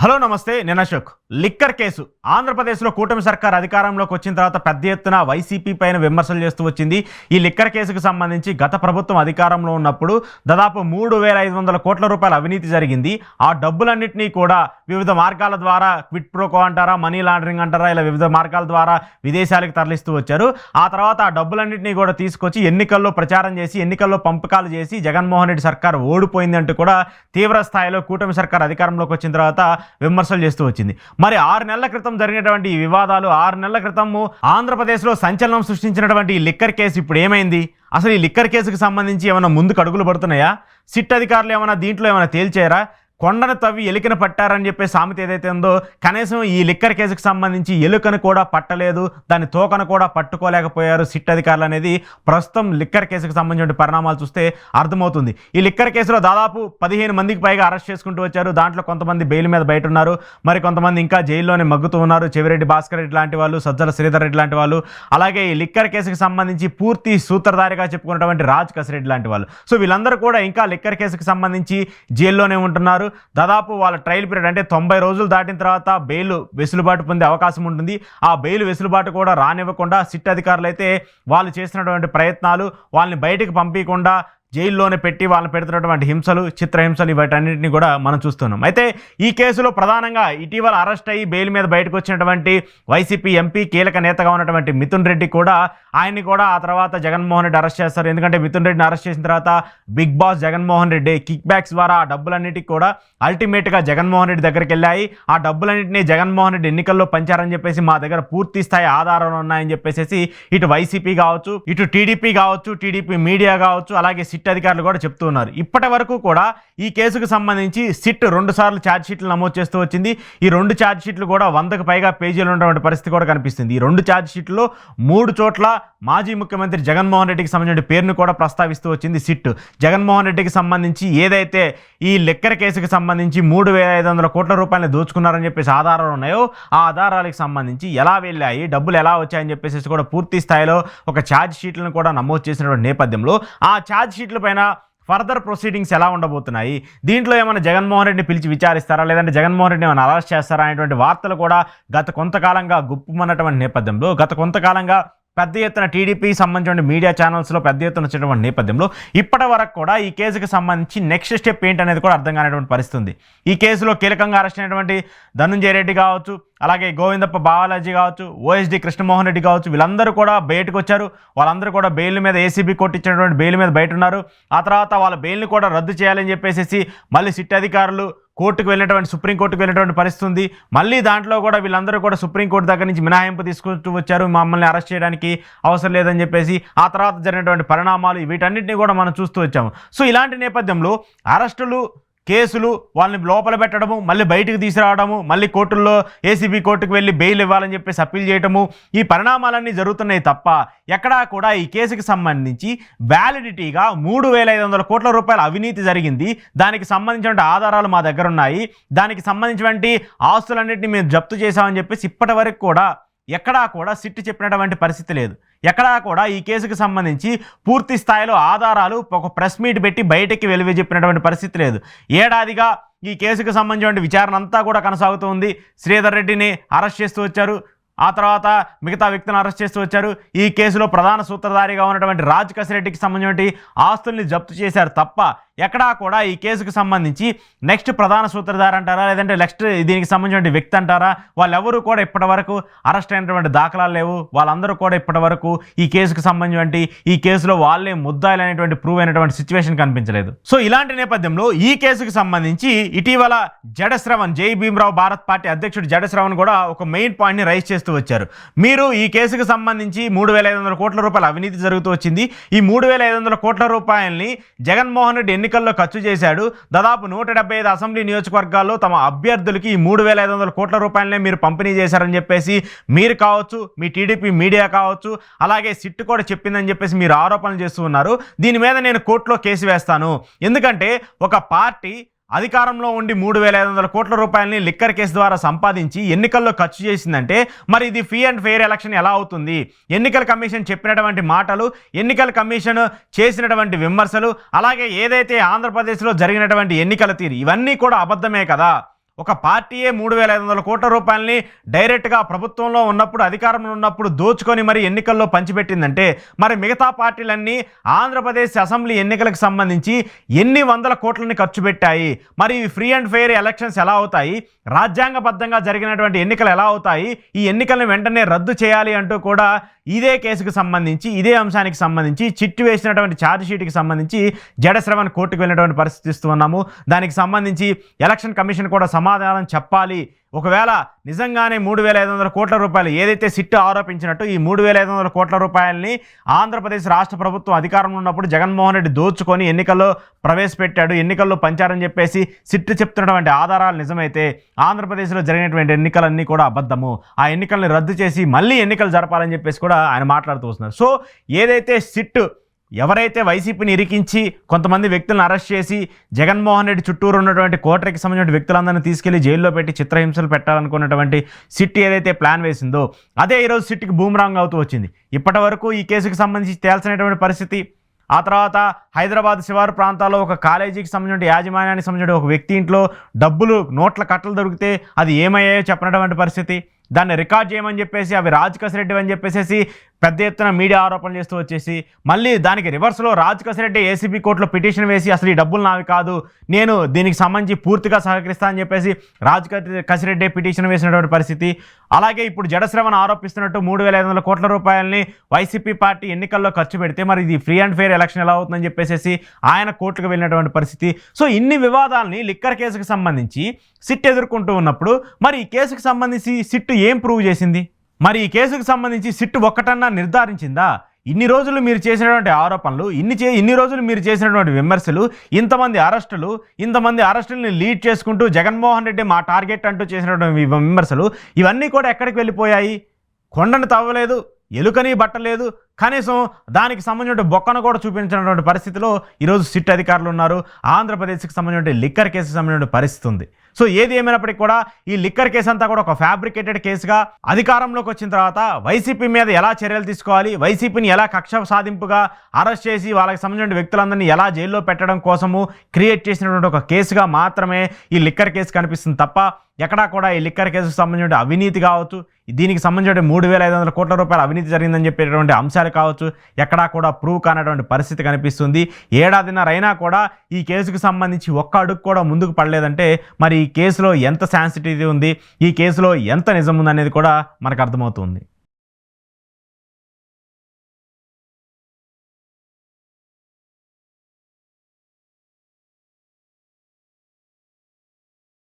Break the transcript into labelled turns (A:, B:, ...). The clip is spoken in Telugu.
A: హలో నమస్తే నేను అశోక్. లిక్కర్ కేసు ఆంధ్రప్రదేశ్లో కూటమి సర్కార్ అధికారంలోకి వచ్చిన తర్వాత పెద్ద ఎత్తున వైసీపీ పైన విమర్శలు చేస్తూ వచ్చింది. ఈ లిక్కర్ కేసుకు సంబంధించి గత ప్రభుత్వం అధికారంలో ఉన్నప్పుడు దాదాపు 3,500 కోట్ల రూపాయల అవినీతి జరిగింది. ఆ డబ్బులన్నింటినీ కూడా వివిధ మార్గాల ద్వారా క్విట్ ప్రోకో అంటారా, మనీ లాండరింగ్ అంటారా, ఇలా వివిధ మార్గాల ద్వారా విదేశాలకు తరలిస్తూ వచ్చారు. ఆ తర్వాత ఆ డబ్బులన్నింటినీ కూడా తీసుకొచ్చి ఎన్నికల్లో ప్రచారం చేసి ఎన్నికల్లో పంపకాలు చేసి జగన్మోహన్ రెడ్డి సర్కార్ ఓడిపోయింది అంటూ కూడా తీవ్ర స్థాయిలో కూటమి సర్కార్ అధికారంలోకి వచ్చిన తర్వాత విమర్శలు చేస్తూ వచ్చింది. మరి 6 నెలల క్రితం జరిగినటువంటి ఈ వివాదాలు, 6 నెలల క్రితము ఆంధ్రప్రదేశ్లో సంచలనం సృష్టించినటువంటి ఈ లిక్కర్ కేసు ఇప్పుడు ఏమైంది? అసలు ఈ లిక్కర్ కేసుకు సంబంధించి ఏమైనా ముందుకు అడుగులు పడుతున్నాయా? సిట్ అధికారులు ఏమైనా దీంట్లో ఏమైనా తేల్చారా? కొండను తవ్వి ఎలుకను పట్టారని చెప్పే సామెత ఏదైతే ఉందో, కనీసం ఈ లిక్కర్ కేసుకు సంబంధించి ఎలుకను కూడా పట్టలేదు, దాని తోకను కూడా పట్టుకోలేకపోయారు సిట్ అధికారులు అనేది ప్రస్తుతం లిక్కర్ కేసుకు సంబంధించిన పరిణామాలు చూస్తే అర్థమవుతుంది. ఈ లిక్కర్ కేసులో దాదాపు 15 మందికి పైగా అరెస్ట్ చేసుకుంటూ వచ్చారు. దాంట్లో కొంతమంది బెయిల్ మీద బయట ఉన్నారు, మరి కొంతమంది ఇంకా జైల్లోనే మగ్గుతూ ఉన్నారు. చెవిరెడ్డి భాస్కర్ రెడ్డి లాంటి వాళ్ళు, సజ్జల శ్రీధర్ రెడ్డి లాంటి వాళ్ళు, అలాగే ఈ లిక్కర్ కేసుకు సంబంధించి పూర్తి సూత్రధారిగా చెప్పుకున్నటువంటి రాజ్ కసిరెడ్డి లాంటి వాళ్ళు. సో వీళ్ళందరూ కూడా ఇంకా లిక్కర్ కేసుకు సంబంధించి జైల్లోనే ఉంటున్నారు. దాదాపు వాళ్ళ ట్రయల్ పీరియడ్ అంటే 90 రోజులు దాటిన తర్వాత బెయిల్ వెసులుబాటు పొందే అవకాశం ఉంటుంది. ఆ బెయిల్ వెసులుబాటు కూడా రానివ్వకుండా సిట్ అధికారులు అయితే వాళ్ళు చేసినటువంటి ప్రయత్నాలు, వాళ్ళని బయటకు పంపించకుండా జైల్లోనే పెట్టి వాళ్ళని పెడుతున్నటువంటి హింసలు, చిత్రహింసలు, వీటన్నింటినీ కూడా మనం చూస్తున్నాం. అయితే ఈ కేసులో ప్రధానంగా ఇటీవల అరెస్ట్ అయ్యి బెయిల్ మీద బయటకు వచ్చినటువంటి వైసీపీ ఎంపీ, కీలక నేతగా ఉన్నటువంటి మిథున్ రెడ్డి కూడా, ఆయన్ని కూడా ఆ తర్వాత జగన్మోహన్ రెడ్డి అరెస్ట్ చేస్తారు. ఎందుకంటే మిథున్ రెడ్డిని అరెస్ట్ చేసిన తర్వాత big boss Jaganmohan Reddy kickbacks ద్వారా ఆ డబ్బులన్నిటికీ కూడా అల్టిమేట్గా జగన్మోహన్ రెడ్డి దగ్గరికి వెళ్ళాయి. ఆ డబ్బులన్నింటినీ జగన్మోహన్ రెడ్డి ఎన్నికల్లో పంచారని చెప్పేసి మా దగ్గర పూర్తి స్థాయి ఆధారాలు ఉన్నాయని చెప్పేసి ఇటు వైసీపీ కావచ్చు, ఇటు టీడీపీ కావచ్చు, టీడీపీ మీడియా కావచ్చు, అలాగే సిట్ అధికారులు కూడా చెప్తూ ఉన్నారు. ఇప్పటి వరకు కూడా ఈ కేసుకు సంబంధించి సిట్ 2 సార్లు ఛార్జ్ షీట్లు నమోదు చేస్తూ వచ్చింది. ఈ 2 ఛార్జ్ షీట్లు కూడా 100కు పైగా పేజీలు ఉన్నటువంటి పరిస్థితి కూడా కనిపిస్తుంది. ఈ 2 ఛార్జ్ షీట్లో 3 చోట్ల మాజీ ముఖ్యమంత్రి జగన్మోహన్ రెడ్డికి సంబంధించిన పేరును కూడా ప్రస్తావిస్తూ వచ్చింది సిట్. జగన్మోహన్ రెడ్డికి సంబంధించి ఏదైతే ఈ లిక్కర్ కేసుకు సంబంధించి 3,500 కోట్ల రూపాయలు దోచుకున్నారని చెప్పేసి ఆధారాలు ఉన్నాయో, ఆ ఆధారాలకు సంబంధించి ఎలా వెళ్ళాయి, డబ్బులు ఎలా వచ్చాయని చెప్పేసి కూడా పూర్తి స్థాయిలో ఒక ఛార్జ్ షీట్లను కూడా నమోదు చేసినటువంటి నేపథ్యంలో ఆ ఛార్జ్ షీట్ల పైన ఫర్దర్ ప్రొసీడింగ్స్ ఎలా ఉండబోతున్నాయి, దీంట్లో ఏమైనా జగన్మోహన్ రెడ్డిని పిలిచి విచారిస్తారా, లేదంటే జగన్మోహన్ రెడ్డిని ఏమైనా అరెస్ట్ చేస్తారా అనేటువంటి వార్తలు కూడా గత కొంతకాలంగా గుప్పుమన్నటువంటి నేపథ్యంలో, గత కొంతకాలంగా పెద్ద ఎత్తున టీడీపీ సంబంధించిన మీడియా ఛానల్స్లో పెద్ద ఎత్తున వచ్చినటువంటి నేపథ్యంలో ఇప్పటి వరకు కూడా ఈ కేసుకు సంబంధించి నెక్స్ట్ స్టెప్ ఏంటి అనేది కూడా అర్థం కానటువంటి పరిస్థితి ఉంది. ఈ కేసులో కీలకంగా అరెస్ట్ అయినటువంటి ధనుంజయ రెడ్డి కావచ్చు, అలాగే గోవిందప్ప బాలాజీ కావచ్చు, ఓఎస్డి కృష్ణమోహన్ రెడ్డి కావచ్చు, వీళ్ళందరూ కూడా బయటకు వచ్చారు. వాళ్ళందరూ కూడా బెయిల్ మీద ఏసీబీ కోర్టు ఇచ్చినటువంటి బెయిల్ మీద బయట ఉన్నారు. ఆ తర్వాత వాళ్ళ బెయిల్ని కూడా రద్దు చేయాలని చెప్పేసి మళ్ళీ సిట్ అధికారులు కోర్టుకు వెళ్ళినటువంటి, సుప్రీంకోర్టుకు వెళ్ళినటువంటి పరిస్థితి ఉంది. మళ్ళీ దాంట్లో కూడా వీళ్ళందరూ కూడా సుప్రీంకోర్టు దగ్గర నుంచి మినహాయింపు తీసుకుంటూ వచ్చారు, మమ్మల్ని అరెస్ట్ చేయడానికి అవసరం లేదని చెప్పేసి. ఆ తర్వాత జరిగినటువంటి పరిణామాలు వీటన్నిటిని కూడా మనం చూస్తూ వచ్చాము. సో ఇలాంటి నేపథ్యంలో అరెస్టులు, కేసులు, వాళ్ళని లోపల పెట్టడము, మళ్ళీ బయటకు తీసుకురావడము, మళ్ళీ కోర్టుల్లో ఏసీబీ కోర్టుకు వెళ్ళి బెయిల్ ఇవ్వాలని చెప్పేసి అప్పీల్ చేయడము, ఈ పరిణామాలన్నీ జరుగుతున్నాయి తప్ప ఎక్కడా కూడా ఈ కేసుకి సంబంధించి వ్యాలిడిటీగా 3,500 కోట్ల రూపాయల అవినీతి జరిగింది, దానికి సంబంధించిన ఆధారాలు మా దగ్గర ఉన్నాయి, దానికి సంబంధించినటువంటి ఆస్తులన్నింటినీ మేము జప్తు చేశామని చెప్పేసి ఇప్పటి వరకు కూడా ఎక్కడా కూడా సిట్ చెప్పినటువంటి పరిస్థితి లేదు. ఎక్కడా కూడా ఈ కేసుకు సంబంధించి పూర్తి స్థాయిలో ఆధారాలు ఒక ప్రెస్ మీట్ పెట్టి బయటకి వెలువ చెప్పినటువంటి పరిస్థితి లేదు. ఏడాదిగా ఈ కేసుకు సంబంధించిన విచారణ అంతా కూడా కొనసాగుతూ ఉంది. శ్రీధర్ రెడ్డిని అరెస్ట్ చేస్తూ వచ్చారు, ఆ తర్వాత మిగతా వ్యక్తులను అరెస్ట్ చేస్తూ వచ్చారు. ఈ కేసులో ప్రధాన సూత్రధారిగా ఉన్నటువంటి రాజ్ కసిరెడ్డికి సంబంధించిన ఆస్తుల్ని జప్తు చేశారు తప్ప ఎక్కడా కూడా ఈ కేసుకు సంబంధించి నెక్స్ట్ ప్రధాన సూత్రధారి అంటారా, లేదంటే నెక్స్ట్ దీనికి సంబంధించిన వ్యక్తి అంటారా, వాళ్ళెవరూ కూడా ఇప్పటి వరకు అరెస్ట్ అయినటువంటి దాఖలాలు లేవు. వాళ్ళందరూ కూడా ఇప్పటి వరకు ఈ కేసుకు సంబంధించి ఈ కేసులో వాళ్ళే ముద్దాయిలు అనేటువంటి ప్రూవ్ అయినటువంటి సిచ్యువేషన్ కనిపించలేదు. సో ఇలాంటి నేపథ్యంలో ఈ కేసుకు సంబంధించి ఇటీవల జడశ్రవణ్, జై భీమరావు భారత్ పార్టీ అధ్యక్షుడు జడశ్రవణ్ కూడా ఒక మెయిన్ పాయింట్ని రైజ్ చేస్తూ వచ్చారు. మీరు ఈ కేసుకు సంబంధించి 3,500 కోట్ల రూపాయల అవినీతి జరుగుతూ వచ్చింది. ఈ 3,500 కోట్ల రూపాయల్ని జగన్మోహన్ రెడ్డి ఎన్నికల్లో ఖర్చు చేశాడు. దాదాపు 175 అసెంబ్లీ నియోజకవర్గాల్లో తమ అభ్యర్థులకి ఈ 3,500 కోట్ల రూపాయలనే మీరు పంపిణీ చేశారని చెప్పేసి మీరు కావచ్చు, మీ టీడీపీ మీడియా కావచ్చు, అలాగే సిట్ కూడా చెప్పిందని చెప్పేసి మీరు ఆరోపణలు చేస్తూ ఉన్నారు. దీని మీద నేను కోర్టులో కేసు వేస్తాను, ఎందుకంటే ఒక పార్టీ అధికారంలో ఉండి 3,500 కోట్ల రూపాయలని లిక్కర్ కేసు ద్వారా సంపాదించి ఎన్నికల్లో ఖర్చు చేసిందంటే మరి ఇది ఫ్రీ అండ్ ఫెయిర్ ఎలక్షన్ ఎలా అవుతుంది? ఎన్నికల కమిషన్ చెప్పినటువంటి మాటలు, ఎన్నికల కమిషన్ చేసినటువంటి విమర్శలు, అలాగే ఏదైతే ఆంధ్రప్రదేశ్లో జరిగినటువంటి ఎన్నికల తీరు, ఇవన్నీ కూడా అబద్ధమే కదా. ఒక పార్టీయే 3,500 కోట్ల రూపాయలని డైరెక్ట్గా ప్రభుత్వంలో ఉన్నప్పుడు అధికారంలో ఉన్నప్పుడు దోచుకొని మరి ఎన్నికల్లో పంచిపెట్టిందంటే మరి మిగతా పార్టీలన్నీ ఆంధ్రప్రదేశ్ అసెంబ్లీ ఎన్నికలకు సంబంధించి ఎన్ని వందల కోట్లని ఖర్చు పెట్టాయి, మరి ఫ్రీ అండ్ ఫెయిర్ ఎలక్షన్స్ ఎలా అవుతాయి, రాజ్యాంగబద్ధంగా జరిగినటువంటి ఎన్నికలు ఎలా అవుతాయి, ఈ ఎన్నికలను వెంటనే రద్దు చేయాలి అంటూ కూడా ఇదే కేసుకు సంబంధించి ఇదే అంశానికి సంబంధించి చిట్టు వేసినటువంటి ఛార్జ్ షీట్కి సంబంధించి జడశ్రవణ్ కోర్టుకు వెళ్ళినటువంటి పరిస్థితి ఇస్తూ ఉన్నాము. దానికి సంబంధించి ఎలక్షన్ కమిషన్ కూడా సమాధానం చెప్పాలి. ఒకవేళ నిజంగానే 3,500 కోట్ల రూపాయలు ఏదైతే సిట్ ఆరోపించినట్టు ఈ 3,500 కోట్ల రూపాయలని ఆంధ్రప్రదేశ్ రాష్ట్ర ప్రభుత్వం అధికారంలో ఉన్నప్పుడు జగన్మోహన్ రెడ్డి దోచుకొని ఎన్నికల్లో ప్రవేశపెట్టాడు, ఎన్నికల్లో పంచారని చెప్పేసి సిట్ చెప్తున్నటువంటి ఆధారాలు నిజమైతే ఆంధ్రప్రదేశ్లో జరిగినటువంటి ఎన్నికలన్నీ కూడా అబద్ధము, ఆ ఎన్నికల్ని రద్దు చేసి మళ్ళీ ఎన్నికలు జరపాలని చెప్పేసి కూడా ఆయన మాట్లాడుతూ వస్తున్నారు. సో ఏదైతే సిట్ ఎవరైతే వైసీపీని ఇరికించి కొంతమంది వ్యక్తులను అరెస్ట్ చేసి జగన్మోహన్ రెడ్డి చుట్టూరు ఉన్నటువంటి కోటరికి సంబంధించిన వ్యక్తులందరినీ తీసుకెళ్లి జైల్లో పెట్టి చిత్రహింసలు పెట్టాలనుకున్నటువంటి సిట్ ఏదైతే ప్లాన్ వేసిందో అదే ఈరోజు సిట్కి బూమరాంగ్ అవుతూ వచ్చింది. ఇప్పటి వరకు ఈ కేసుకు సంబంధించి తేల్చినటువంటి పరిస్థితి. ఆ తర్వాత హైదరాబాద్ శివారు ప్రాంతాల్లో ఒక కాలేజీకి సంబంధించిన యాజమాన్యానికి సంబంధించిన ఒక వ్యక్తి ఇంట్లో డబ్బులు నోట్ల కట్టలు దొరికితే అది ఏమయ్యాయో చెప్పినటువంటి పరిస్థితి. దాన్ని రికార్డ్ చేయమని చెప్పేసి అవి రాజకసిరెడ్డి అని చెప్పేసి పెద్ద ఎత్తున మీడియా ఆరోపణలు చేస్తూ వచ్చేసి మళ్ళీ దానికి రివర్స్లో రాజకసిరెడ్డి ఏసీబీ కోర్టులో పిటిషన్ వేసి అసలు ఈ డబ్బులు నావి కాదు, నేను దీనికి సంబంధించి పూర్తిగా సహకరిస్తా అని చెప్పేసి కసిరెడ్డి పిటిషన్ వేసినటువంటి పరిస్థితి. అలాగే ఇప్పుడు జడశ్రవణ్ ఆరోపిస్తున్నట్టు 3,500 కోట్ల రూపాయలని వైసీపీ పార్టీ ఎన్నికల్లో ఖర్చు పెడితే మరి ఇది ఫ్రీ అండ్ ఫెయిర్ ఎలక్షన్ ఎలా అవుతుందని చెప్పేసి ఆయన కోర్టుకు వెళ్ళినటువంటి పరిస్థితి. సో ఇన్ని వివాదాలని లిక్కర్ కేసుకు సంబంధించి సిట్ ఎదుర్కొంటూ ఉన్నప్పుడు మరి ఈ కేసుకు సంబంధించి సిట్ ఏం ప్రూవ్ చేసింది? మరి ఈ కేసుకు సంబంధించి సిట్ ఒక్కటన్నా నిర్ధారించిందా? ఇన్ని రోజులు మీరు చేసినటువంటి ఆరోపణలు, ఇన్ని రోజులు మీరు చేసినటువంటి విమర్శలు, ఇంతమంది అరెస్టులని లీడ్ చేసుకుంటూ జగన్మోహన్ రెడ్డి మా టార్గెట్ అంటూ చేసినటువంటి విమర్శలు ఇవన్నీ కూడా ఎక్కడికి వెళ్ళిపోయాయి? కొండను తవ్వలేదు, ఎలుకని బట్టలేదు, కనీసం దానికి సంబంధించిన బొక్కను కూడా చూపించినటువంటి పరిస్థితిలో ఈరోజు సిట్ అధికారులు ఉన్నారు. ఆంధ్రప్రదేశ్కి సంబంధించిన లిక్కర్ కేసుకు సంబంధించిన పరిస్థితి ఉంది. సో ఏది ఏమైనప్పటికీ కూడా ఈ లిక్కర్ కేసు అంతా కూడా ఒక ఫ్యాబ్రికేటెడ్ కేసుగా అధికారంలోకి వచ్చిన తర్వాత వైసీపీ మీద ఎలా చర్యలు తీసుకోవాలి, వైసీపీని ఎలా కక్ష సాధింపుగా అరెస్ట్ చేసి వాళ్ళకి సంబంధించిన వ్యక్తులందరినీ ఎలా జైల్లో పెట్టడం కోసము క్రియేట్ చేసినటువంటి ఒక కేసుగా మాత్రమే ఈ లిక్కర్ కేసు కనిపిస్తుంది తప్ప ఎక్కడా కూడా ఈ లిక్కర్ కేసుకు సంబంధించిన అవినీతి కావచ్చు, దీనికి సంబంధించిన 3,500 కోట్ల రూపాయల అవినీతి జరిగిందని చెప్పేటువంటి అంశాలు కావచ్చు ఎక్కడా కూడా ప్రూవ్ కానటువంటి పరిస్థితి కనిపిస్తుంది. ఏడాదిన్నర అయినా కూడా ఈ కేసుకు సంబంధించి ఒక్క అడుగు కూడా ముందుకు పడలేదంటే మరి ఈ కేసులో ఎంత సెన్సిటివిటీ ఉంది, ఈ కేసులో ఎంత నిజం ఉంది అనేది కూడా మనకు అర్థమవుతుంది.